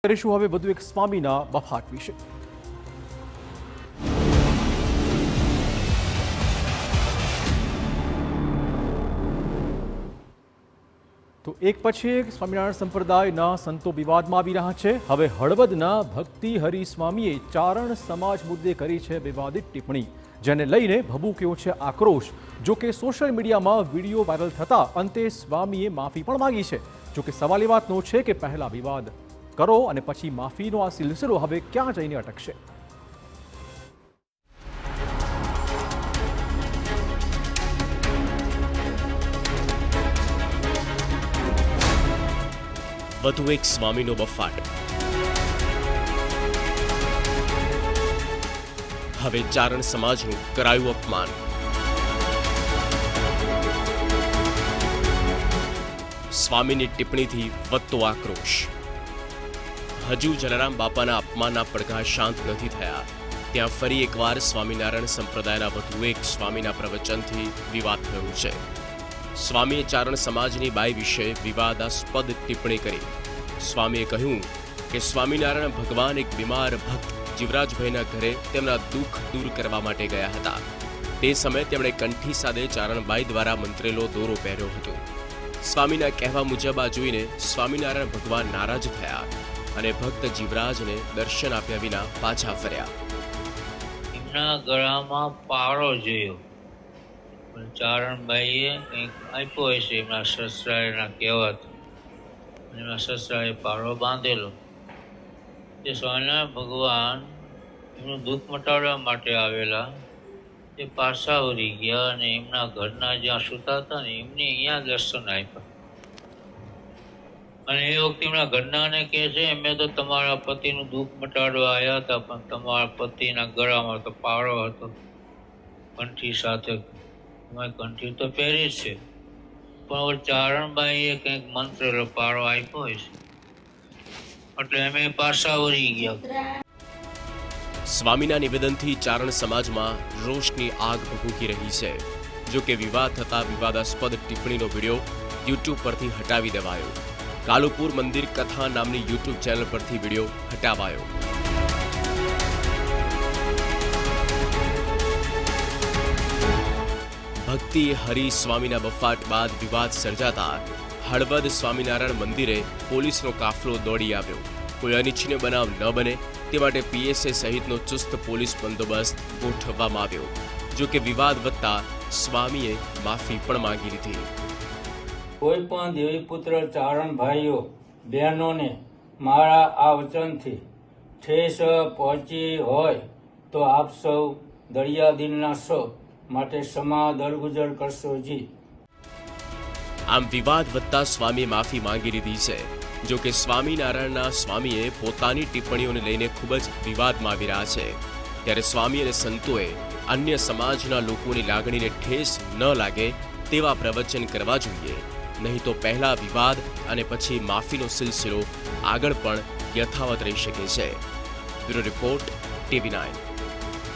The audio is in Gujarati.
કરીશું હવે વધુ એક સ્વામીના બફાટ વિશે। તો એક પછી એક સ્વામિનારાયણ સંપ્રદાયના સંતો વિવાદમાં આવી રહ્યા છે। હવે હળવદના ભક્તિ હરિ સ્વામીએ ચારણ સમાજ મુદ્દે કરી છે વિવાદિત ટિપ્પણી, જેને લઈને ભભૂક્યો છે આક્રોશ। જો કે સોશિયલ મીડિયામાં વિડીયો વાયરલ થતા અંતે સ્વામીએ માફી પણ માંગી છે। જો કે સવાલ એ વાતનો છે કે પહેલા વિવાદ કરો અને પછી માફીનો આ સિલસિલો હવે ક્યાં જઈને અટકશે। વધુ એક સ્વામીનો બફાટ। હવે ચારણ સમાજનું કરાયું અપમાન। સ્વામીની ટિપ્પણીથી વધતો આક્રોશ। હજુ જલારામ બાપાના અપમાનના પડઘા શાંત નથી થયા, ત્યાં ફરી એકવાર સ્વામિનારાયણ સંપ્રદાયના વધુ એક સ્વામીના પ્રવચનથી વિવાદ થયો છે। સ્વામીએ ચારણ સમાજની બાઈ વિશે વિવાદાસ્પદ ટિપ્પણી કરી। સ્વામીએ કહ્યું કે સ્વામિનારાયણ ભગવાન એક બીમાર ભક્ત જીવરાજભાઈના ઘરે તેમના દુઃખ દૂર કરવા માટે ગયા હતા। તે સમયે તેમણે કંઠી સાથે ચારણબાઈ દ્વારા મંત્રેલો દોરો પહેર્યો હતો। સ્વામીના કહેવા મુજબ આ જોઈને સ્વામિનારાયણ ભગવાન નારાજ થયા અને ભક્ત જીવરાજને દર્શન આપ્યા વિના પાછા ફર્યા। એમના ગળામાં પારો જોયો, ચારણબાઈએ કંઈક આપ્યો હશે એમના સસરાના કહેવાથી, એમના સસરાએ પારો બાંધેલો। તે સ્વામિનારાયણ ભગવાન એમનું દુઃખ મટાડવા માટે આવેલા, તે પાછા વળી ગયા અને એમના ઘરના જ્યાં સૂતા હતા ને એમને અહીંયા દર્શન આપ્યા। અને એ વખતે એમના ઘરનાને કહે છે, અમે તો તમારા પતિનું દુઃખ મટાડવા આવ્યા હતા, પણ તમારા પતિના ગળામાં તો પારો હતો કંઠી સાથે। તમે કંઠી તો પહેરી જ છે, પણ ચારણબાઈએ કંઈક મંત્રેલો પારો આપ્યો હશે, એટલે અમે પાછા વળી ગયા। સ્વામીના નિવેદનથી ચારણ સમાજમાં રોષની આગ ભભૂકી રહી છે। જો કે વિવાદ થતા વિવાદાસ્પદ ટિપ્પણીનો વિડીયો યુટ્યુબ પરથી હટાવી દેવાયો। કાલુપુર મંદિર કથા નામની યુટ્યુબ ચેનલ પરથી વિડીયો હટાવાયો। ભક્તિ હરિ સ્વામીના બફાટ બાદ વિવાદ સર્જાતા હળવદ સ્વામિનારાયણ મંદિરે પોલીસનો કાફલો દોડી આવ્યો। કોઈ અનિચ્છનીય બનાવ ન બને તે માટે પીએસએ સહિતનો ચુસ્ત પોલીસ બંદોબસ્ત ગોઠવવામાં આવ્યો। જો કે વિવાદ વધતા સ્વામીએ માફી પણ માંગી લીધી। કોઈ પણ દેવીપુત્ર ચારણ ભાઈઓ બહેનોને મારા આ વચનથી ઠેસ પહોંચી હોય તો આપ સૌ દરિયા દિલના છો, માટે ક્ષમા દરગુજર કરશો જી। આમ વિવાદ વધતા સ્વામીએ માફી માંગી લીધી છે। જો કે સ્વામિનારાયણના સ્વામીએ પોતાની ટિપ્પણીઓને લઈને ખૂબ જ વિવાદમાં આવી રહ્યા છે, ત્યારે સ્વામી અને સંતોએ અન્ય સમાજના લોકોની લાગણીને ઠેસ ન લાગે તેવા પ્રવચન કરવા જોઈએ, નહીં તો પહેલા વિવાદ અને પછી માફીનો સિલસિલો આગળ પણ યથાવત રહી શકે છે। Bureau report, TV9।